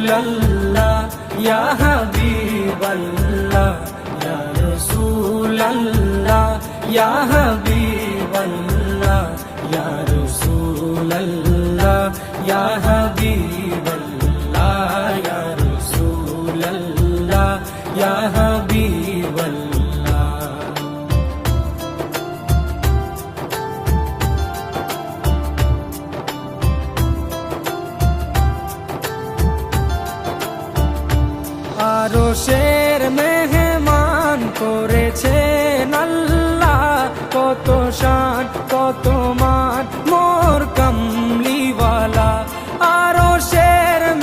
রাসূলাল্লাহ ইয়া হাবিবাল্লাহ ইয়া রাসূলাল্লাহ ইয়া হাবিবাল্লাহ ইয়া রাসূলাল্লাহ ইয়া হাবিবাল্লাহ ইয়া রাসূলাল্লাহ ইয়া হাবিবাল্লাহ। আরশের মেহমান করেছেন আল্লাহ, কত শান কত